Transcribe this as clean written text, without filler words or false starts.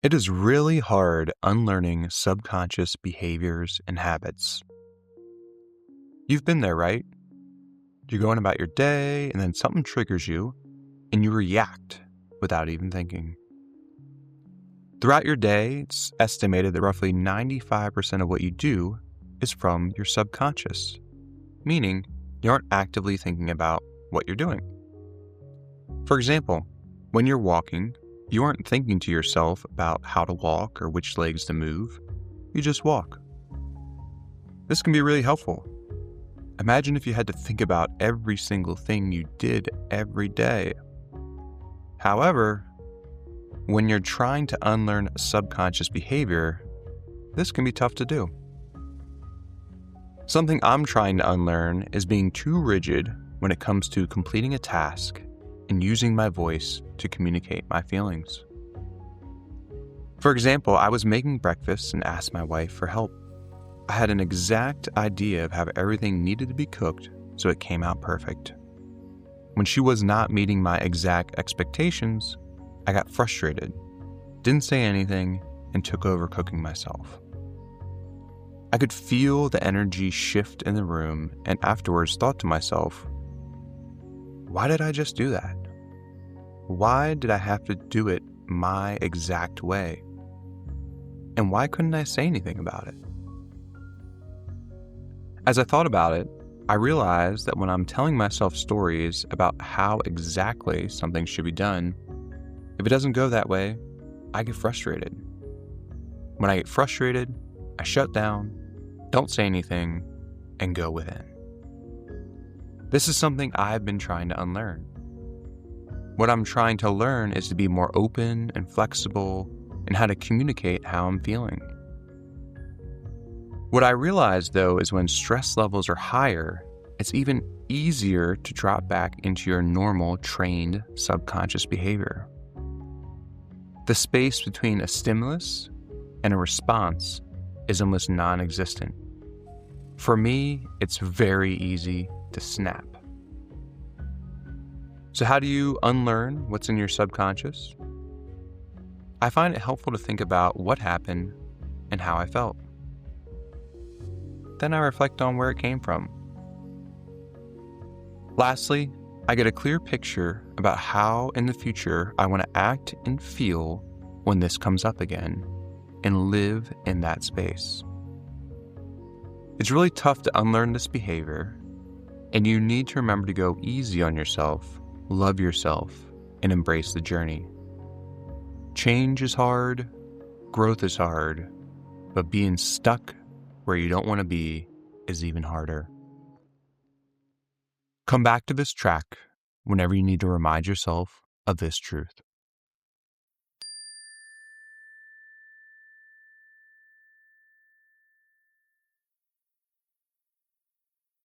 It is really hard unlearning subconscious behaviors and habits. You've been there, right? You're going about your day and then something triggers you and you react without even thinking. Throughout your day, it's estimated that roughly 95% of what you do is from your subconscious, meaning you aren't actively thinking about what you're doing. For example, when you're walking, you aren't thinking to yourself about how to walk or which legs to move. You just walk. This can be really helpful. Imagine if you had to think about every single thing you did every day. However, when you're trying to unlearn a subconscious behavior, this can be tough to do. Something I'm trying to unlearn is being too rigid when it comes to completing a task and using my voice to communicate my feelings. For example, I was making breakfast and asked my wife for help. I had an exact idea of how everything needed to be cooked so it came out perfect. When she was not meeting my exact expectations, I got frustrated, didn't say anything, and took over cooking myself. I could feel the energy shift in the room and afterwards thought to myself, why did I just do that? Why did I have to do it my exact way? And why couldn't I say anything about it? As I thought about it, I realized that when I'm telling myself stories about how exactly something should be done, if it doesn't go that way, I get frustrated. When I get frustrated, I shut down, don't say anything, and go within. This is something I've been trying to unlearn. What I'm trying to learn is to be more open and flexible and how to communicate how I'm feeling. What I realize, though, is when stress levels are higher, it's even easier to drop back into your normal, trained, subconscious behavior. The space between a stimulus and a response is almost non-existent. For me, it's very easy to snap. So how do you unlearn what's in your subconscious? I find it helpful to think about what happened and how I felt. Then I reflect on where it came from. Lastly, I get a clear picture about how in the future I want to act and feel when this comes up again and live in that space. It's really tough to unlearn this behavior, and you need to remember to go easy on yourself, love yourself, and embrace the journey. Change is hard, growth is hard, but being stuck where you don't want to be is even harder. Come back to this track whenever you need to remind yourself of this truth.